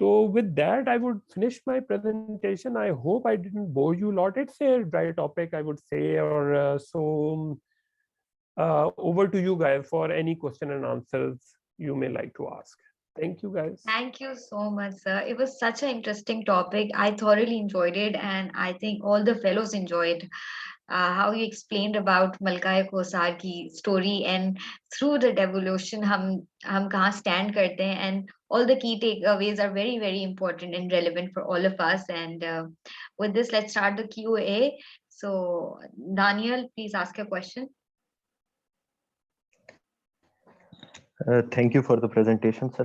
So with that, I would finish my presentation. I hope I didn't bore you a lot. It's a dry topic, I would say, or over to you guys for any question and answers you may like to ask. Thank you, guys. Thank you so much, sir. It was such an interesting topic. I thoroughly enjoyed it, and I think all the fellows enjoyed how you explained about Malkaya Kosar ki story, and through the devolution hum kahan stand karte hain, and all the key takeaways are very, very important and relevant for all of us. And with this, let's start the Q&A. So Daniel, please ask your question. Thank you for the presentation, sir.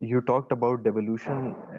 You talked about devolution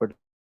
But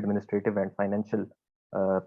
administrative and financial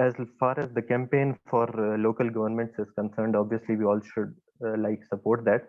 as far as the campaign for local governments is concerned, obviously we all should like support that,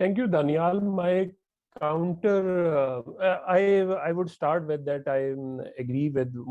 Thank you, Daniel. My counter, I would start with that. I agree with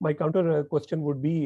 my counter question would be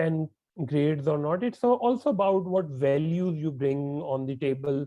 10 grades or not. It's also about what values you bring on the table,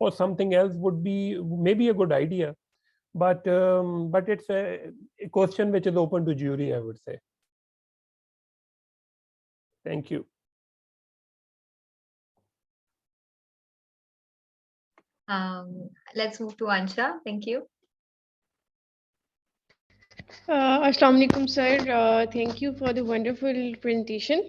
or something else, would be maybe a good idea, but it's a question which is open to jury, I would say. Thank you. Let's move to Ansha. Thank you. Assalamu alaikum, sir. Thank you for the wonderful presentation.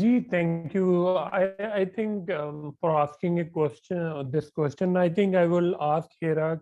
Ji, thank you. I think for asking a question, this question, I think I will ask Hera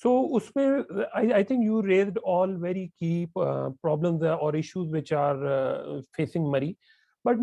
So usme I think you raised all very key problems or issues which are facing Murree. But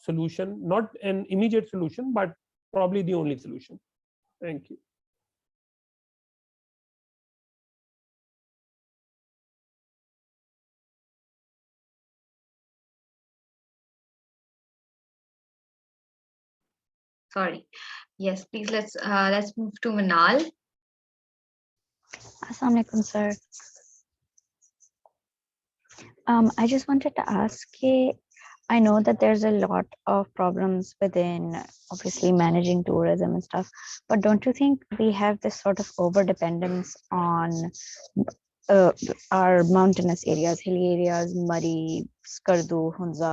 solution, not an immediate solution, but probably the only solution. Thank you. Sorry. Yes, please let's move to Manal. Assalamu alaikum, sir. I just wanted to ask you, I know that there's a lot of problems within obviously managing tourism and stuff, but don't you think we have this sort of over dependence on our mountainous areas, hilly areas, Murree, Skardu, Hunza,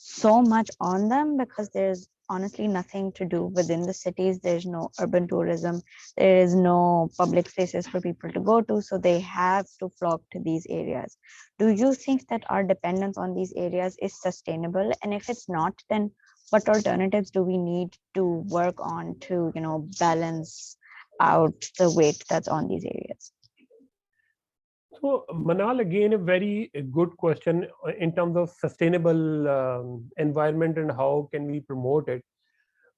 so much on them because there's honestly nothing to do within the cities. There's no urban tourism, there is no public places for people to go to, so they have to flock to these areas. Do you think that our dependence on these areas is sustainable? And if it's not, then what alternatives do we need to work on to, balance out the weight that's on these areas? So Manal, again a very good question in terms of sustainable environment and how can we promote it.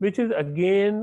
which is again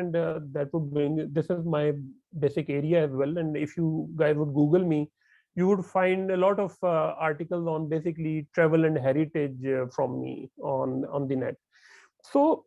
and that would bring, this is my basic area as well, and if you guys would Google me, you would find a lot of articles on basically travel and heritage from me on the net. So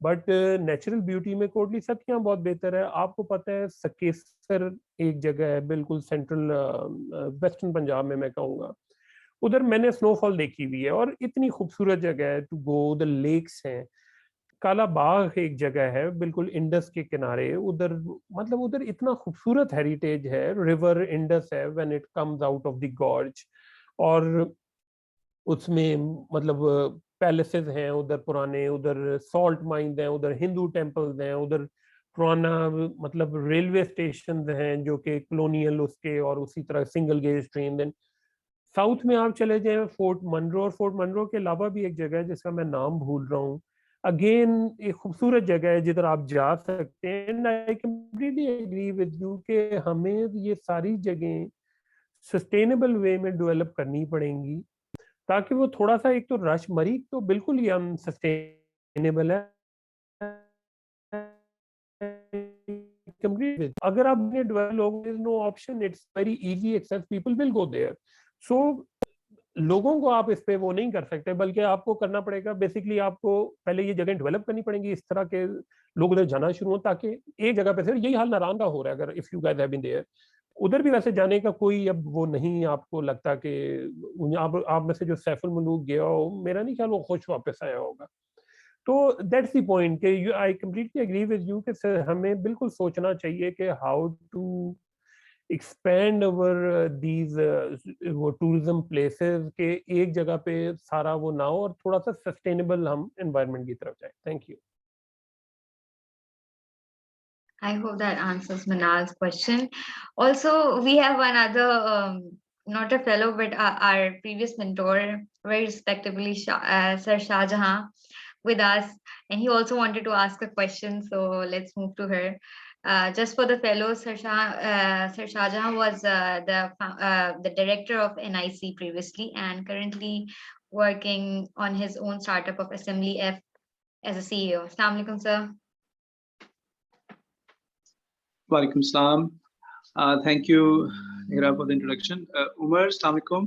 but natural beauty میں کوٹلی ستیاں بہت بہتر ہے. آپ کو پتہ ہے سکیسر ایک جگہ ہے بالکل سینٹرل ویسٹرن پنجاب میں کہوں گا, ادھر میں نے سنو فال دیکھی ہوئی ہے اور اتنی خوبصورت جگہ ہے ٹو گو. ادھر لیکس ہیں, کالا باغ ایک جگہ ہے بالکل انڈس کے کنارے, ادھر مطلب ادھر اتنا خوبصورت ہیریٹیج ہے, ریور انڈس ہے when it comes out of the گارج, اور اس میں مطلب پیلسز ہیں ادھر پرانے, ادھر سالٹ مائنز ہیں, ادھر ہندو ٹیمپلز ہیں, ادھر پرانا مطلب ریلوے اسٹیشنز ہیں جو کہ کلونیل اس کے, اور اسی طرح سنگل گیج ٹرین. دین ساؤتھ میں آپ چلے جائیں فورٹ منرو, اور فورٹ منرو کے علاوہ بھی ایک جگہ ہے جس کا میں نام بھول رہا ہوں, اگین ایک خوبصورت جگہ ہے جدھر آپ جا سکتے ہیں. And I completely agree with you کہ ہمیں یہ ساری جگہیں سسٹینیبل وے میں ڈیولپ کرنی پڑیں گی تاکہ وہ تھوڑا سا, ایک تو رش مری تو بالکل ہی انسسٹینیبل ہے. اگر آپ نے develop no option, it's very easy access, people will go there. So لوگوں کو آپ اس پہ وہ نہیں کر سکتے, بلکہ آپ کو کرنا پڑے گا بیسکلی آپ کو پہلے یہ جگہ ڈیولپ کرنی پڑیں گی اس طرح کے لوگ ادھر جانا شروع ہوں, تاکہ ایک جگہ پہ صرف یہی حال ناران کا ہو رہا ہے. اگر if you guys have been there, ادھر بھی ویسے جانے کا کوئی اب وہ نہیں آپ کو لگتا کہ آپ میں سے جو سیف الملوک گیا ہو, میرا نہیں خیال وہ خوش واپس آیا ہوگا. تو دیٹس دی پوائنٹ کہ I completely agree with you کہ ہمیں بالکل سوچنا چاہیے کہ how to expand over these وہ ٹورزم پلیسز کہ ایک جگہ پہ سارا وہ نہ ہو, اور تھوڑا سا سسٹینیبل ہم انوائرمنٹ کی طرف جائیں. Thank you. I hope that answers Manal's question. Also, we have another, not a fellow, but our previous mentor, very respectably, Sir Shah Jahan, with us. And he also wanted to ask a question. So let's move to her. Just for the fellows, Sir Shah Jahan was the director of NIC previously and currently working on his own startup of Assembly F as a CEO. Assalamu alaikum, sir. Walaikum salam. Thank you, Hira, for the introduction. Umar, Assalamu alaikum.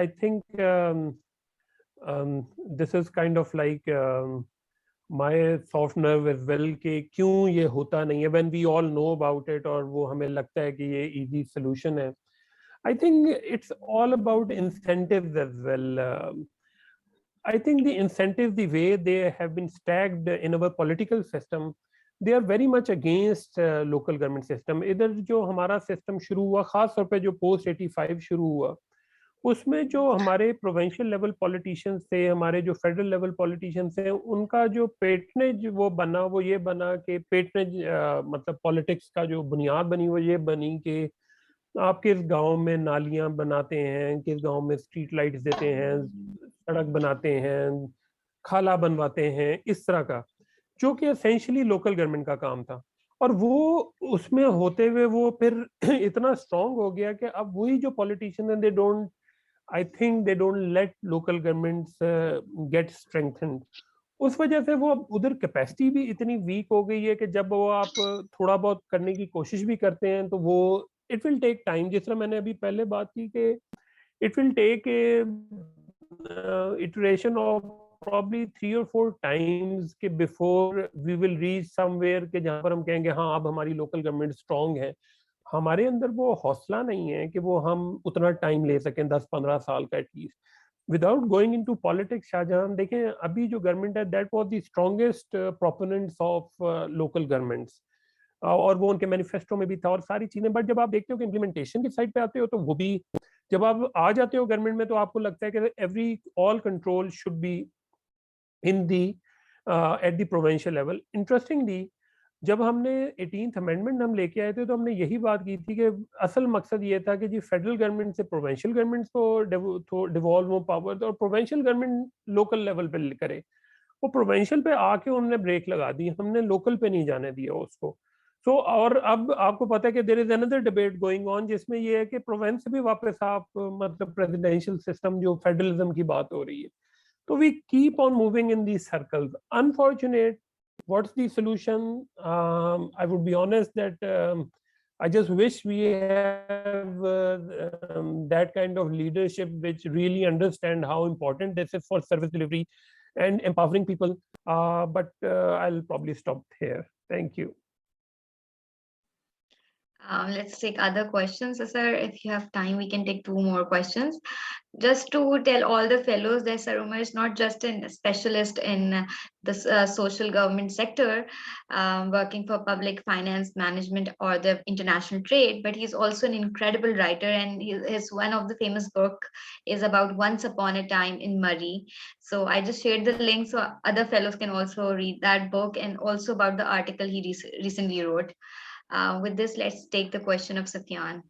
I think this is kind of like my soft nerve as well کہ کیوں یہ ہوتا نہیں ہے when we all know about it اور وہ ہمیں لگتا ہے کہ یہ easy solution ہے. I think it's all about incentives as well. I think the incentives, the way they have been stacked in our political system, they are very much against local government system. ادھر جو ہمارا system شروع ہوا, خاص طور پہ جو post 85 شروع ہوا, اس میں جو ہمارے پروونشل لیول پولیٹیشینس تھے, ہمارے جو فیڈرل لیول پولیٹیشینس ہیں, ان کا جو پیٹنیج وہ بنا, وہ یہ بنا کہ پیٹنیج مطلب پالیٹکس کا جو بنیاد بنی وہ یہ بنی کہ آپ کس گاؤں میں نالیاں بناتے ہیں, کس گاؤں میں اسٹریٹ لائٹس دیتے ہیں, سڑک بناتے ہیں, کھالا بنواتے ہیں, اس طرح کا, جو کہ اسینشلی لوکل گورنمنٹ کا کام تھا. اور وہ اس میں ہوتے ہوئے وہ پھر اتنا اسٹرانگ ہو گیا کہ اب وہی جو پولیٹیشین ہیں, I think they don't let local governments get strengthened. اس وجہ سے وہ ادھر کیپیسٹی بھی اتنی ویک ہو گئی ہے کہ جب وہ آپ تھوڑا بہت کرنے کی کوشش بھی کرتے ہیں تو وہ it will take time. جس طرح میں نے ابھی پہلے بات کی کہ it will take a iteration of probably 3 or 4 times کہ before we will reach somewhere کہ جہاں پر ہم کہیں گے ہاں اب ہماری لوکل گورنمنٹ اسٹرانگ ہے. ہمارے اندر وہ حوصلہ نہیں ہے کہ وہ ہم اتنا ٹائم لے سکیں, 10-15 سال کا at least, without going into politics. Shahjahan دیکھیں ابھی جو گورنمنٹ ہے that was the strongest proponents of local governments, اور وہ ان کے مینیفیسٹو میں بھی تھا اور ساری چیزیں. بٹ جب آپ دیکھتے ہو کہ امپلیمنٹیشن کی سائڈ پہ آتے ہو تو وہ بھی, جب آپ آ جاتے ہو گورنمنٹ میں تو آپ کو لگتا ہے کہ all control should be in the at the provincial level. Interestingly, جب ہم نے 18th amendment ہم لے کے آئے تھے تو ہم نے یہی بات کی تھی کہ اصل مقصد یہ تھا کہ جی فیڈرل گورنمنٹ سے پروونشل گورنمنٹ کو ڈیوالو ہو پاور اور پروونشل گورنمنٹ لوکل لیول پہ کرے. وہ پروونشل پہ آ کے انہوں نے بریک لگا دی, ہم نے لوکل پہ نہیں جانے دیا اس کو. سو اور اب آپ کو پتا ہے کہ دیر از اندر ڈبیٹ گوئنگ آن جس میں یہ ہے کہ پروونس بھی واپس آپ مطلب پریزیڈینشیل سسٹم جو فیڈرلزم کی بات ہو رہی ہے. تو we keep on moving in these circles. Unfortunate what's the solution? I would be honest that I just wish we have that kind of leadership which really understand how important this is for service delivery and empowering people. But I'll probably stop here. Thank you. Let's take other questions. So, sir, if you have time, we can take 2 more questions. Just to tell all the fellows that Sir Umar is not just a specialist in the social government sector, working for public finance management or the international trade, but he's also an incredible writer, and his one of the famous book is about Once Upon a Time in Murray. So I just shared the link so other fellows can also read that book, and also about the article he recently wrote. With this, let's take the question of Sufyan.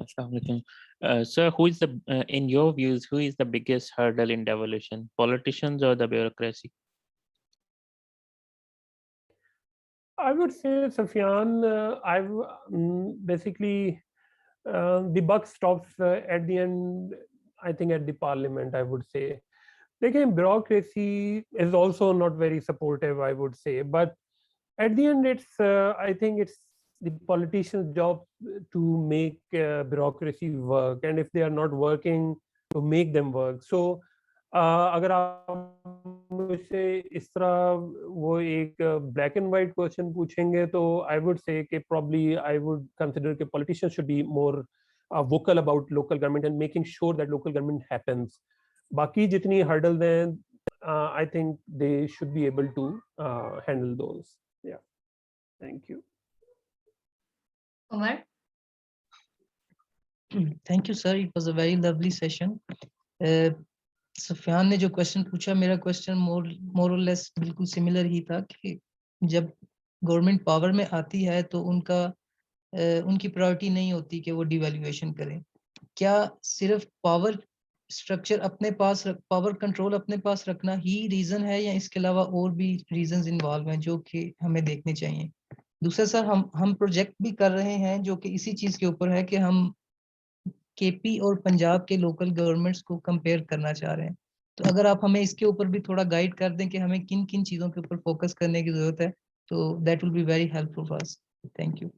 Sir, who is the, in your views, who is the biggest hurdle in devolution, politicians or the bureaucracy? I would say, Sufyan, basically the buck stops at the end, I think at the parliament, I would say. Again, bureaucracy is also not very supportive, I would say, but at the end, I think it's the politicians' job to make bureaucracy work, and if they are not working, to make them work. So, اگر آپ مجھ سے اس طرح وہ ایک black and white question پوچھیں گے تو I would say کہ probably I would consider کہ politicians should be more vocal about local government and making sure that local government happens. باقی جتنی hurdles ہیں, I think they should be able to handle those. Yeah. Thank you. Umar? Thank you, sir. It was a very lovely session. سفیان نے جو question پوچھا, میرا question مور اور لیس بالکل similar ہی تھا کہ جب گورنمنٹ پاور میں آتی ہے تو ان کی پرائورٹی نہیں ہوتی کہ وہ ڈیویلیویشن کریں. کیا صرف پاور اسٹرکچر اپنے پاس, پاور کنٹرول اپنے پاس رکھنا ہی ریزن ہے, یا اس کے علاوہ اور بھی ریزنز انوالو ہیں جو کہ ہمیں دیکھنے چاہیے؟ دوسرا سر, ہم پروجیکٹ بھی کر رہے ہیں جو کہ اسی چیز کے اوپر ہے کہ ہم کے پی اور پنجاب کے لوکل گورنمنٹس کو کمپیئر کرنا چاہ رہے ہیں. تو اگر آپ ہمیں اس کے اوپر بھی تھوڑا گائیڈ کر دیں کہ ہمیں کن کن چیزوں کے اوپر فوکس کرنے کی ضرورت ہے, تو that will be very helpful for us. Thank you.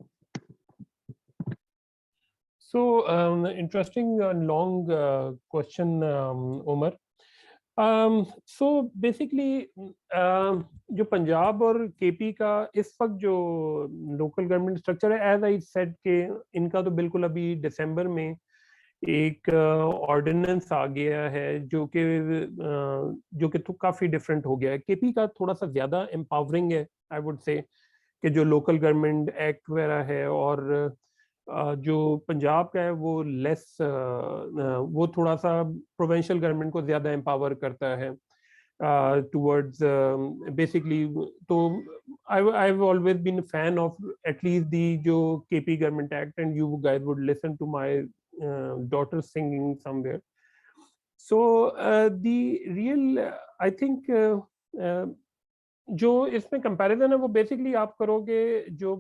So interesting long question, Umar. So basically جو پنجاب اور کے پی کا اس وقت جو لوکل گورنمنٹ اسٹرکچر ہے, ایز آئی سیڈ کہ ان کا تو بالکل ابھی دسمبر میں ایک آرڈیننس آ گیا ہے جو کہ تو کافی ڈفرینٹ ہو گیا ہے. کے پی کا تھوڑا سا زیادہ امپاورنگ ہے, آئی وڈ سے, کہ جو لوکل گورنمنٹ ایکٹ وغیرہ ہے, اور جو پنجاب کا ہے وہ لیس, وہ تھوڑا سا پروونشل گورنمنٹ کو زیادہ امپاور کرتا ہے ٹورڈز بیسکلی. تو I have always been a fan of at least the جو K P government act, and you guys would listen to my daughter singing somewhere. So the real I think جو اس میں comparison ہے وہ basically آپ کرو گے جو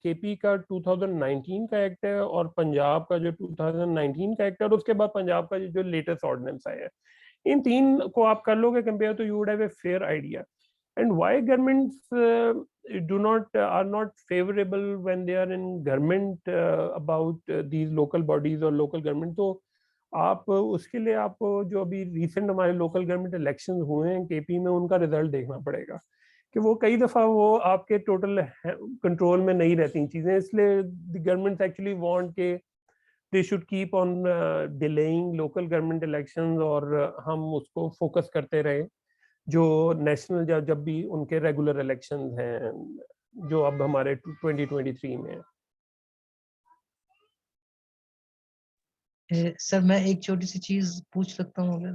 کے پی کا 2019 کا ایکٹ ہے اور پنجاب کا جو 2019 کا ایکٹ ہے, اور اس کے بعد پنجاب کا جو لیٹسٹ آرڈیننس آیا ہے, ان تین کو آپ کر لو گے کمپیئر, تو you would have a fair idea. And why governments are not favorable when they are in government about these local bodies or local government. تو آپ اس کے لیے آپ جو ابھی ریسنٹ ہمارے لوکل گورنمنٹ الیکشن ہوئے ہیں کے پی میں, ان کا ریزلٹ دیکھنا پڑے گا کہ وہ کئی دفعہ وہ آپ کے ٹوٹل کنٹرول میں نہیں رہتی چیزیں. اس لیے دی گورنمنٹ ایکچولی وانٹ کہ they should keep on delaying local government elections, اور ہم اس کو فوکس کرتے رہے جو نیشنل جب بھی ان کے ریگولر الیکشنز ہیں جو اب ہمارے 2023 میں ہیں. سر میں ایک چھوٹی سی چیز پوچھ سکتا ہوں اگر؟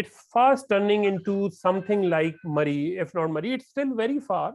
it's fast turning into something like Murray, if not Murray. It's still very far.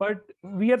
but we are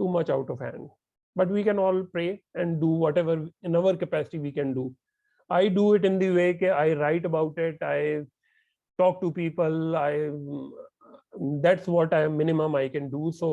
too much out of hand. But we can all pray and do whatever in our capacity we can do. I do it in the way that I write about it, I talk to people, that's what I minimum I can do. So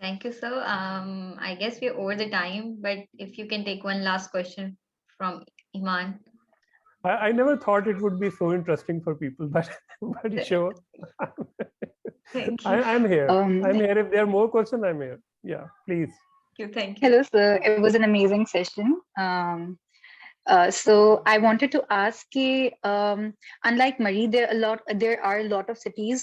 Thank you, sir. I guess we're over the time, but if you can take one last question from Iman. I never thought it would be so interesting for people, but sure. Thank you. I'm here. I'm here. If there are more questions, I'm here. Yeah, please. Thank you. Hello, sir. It was an amazing session. So I wanted to ask unlike Murray, there are a lot of cities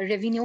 revenue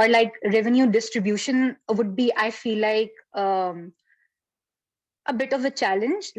or like revenue distribution would be, I feel like a bit of a challenge.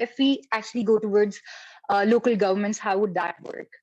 if we actually go towards local governments, how would that work?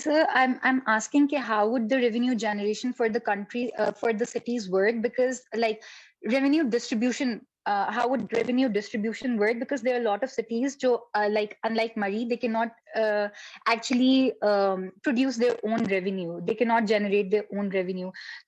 Sir, I'm asking how would the revenue generation for the country, for the cities work? Because like revenue distribution how would revenue distribution work? Because there are a lot of cities jo like unlike Murree, they cannot actually produce their own revenue. They cannot generate their own revenue.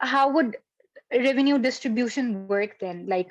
how would revenue distribution work then, like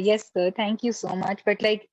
Yes sir, thank you so much. But like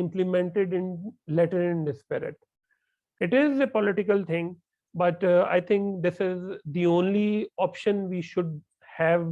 implemented in letter and spirit. It is a political thing, but I think this is the only option we should have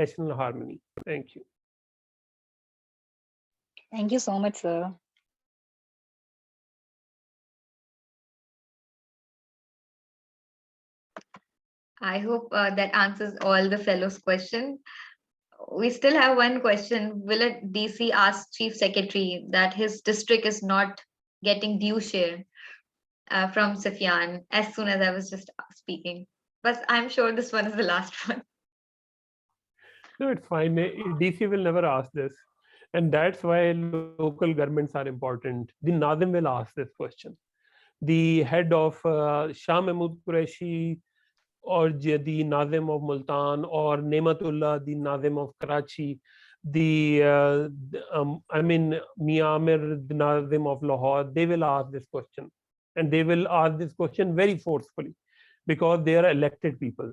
national harmony. Thank you. Thank you so much, sir. I hope that answers all the fellows' question. We still have one question. Will a DC ask Chief Secretary that his district is not getting due share from Sufyan as soon as I was just speaking? But I'm sure this one is the last one. No, it's fine. DC will never ask this. And that's why local governments are important. The Nazim will ask this question. The head of Shah Mahmood Qureshi, or the Nazim of Multan, or Nematullah, the Nazim of Karachi, I mean, Mia Amir, the Nazim of Lahore, they will ask this question. And they will ask this question very forcefully because they are elected people.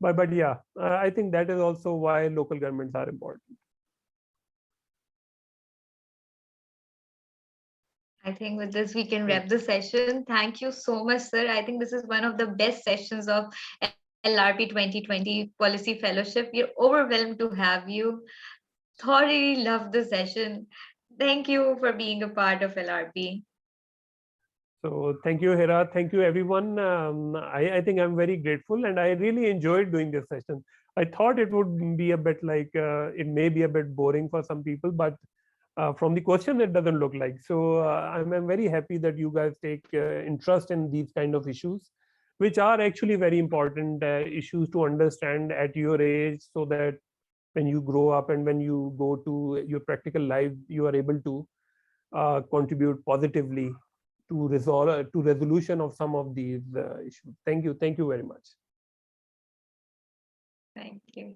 But yeah, I think that is also why local governments are important. I think with this we can wrap the session. Thank you so much, sir. I think this is one of the best sessions of LRP 2020 Policy Fellowship. We're overwhelmed to have you. Thoroughly loved the session. Thank you for being a part of LRP. So thank you, Hira. Thank you, everyone. I think I'm very grateful, and I really enjoyed doing this session. I thought it would be a bit like, it may be a bit boring for some people, but from the question, it doesn't look like. So I'm very happy that you guys take interest in these kind of issues, which are actually very important issues to understand at your age, so that when you grow up and when you go to your practical life, you are able to contribute positively to resolution of some of these issues. Thank you very much. Thank you.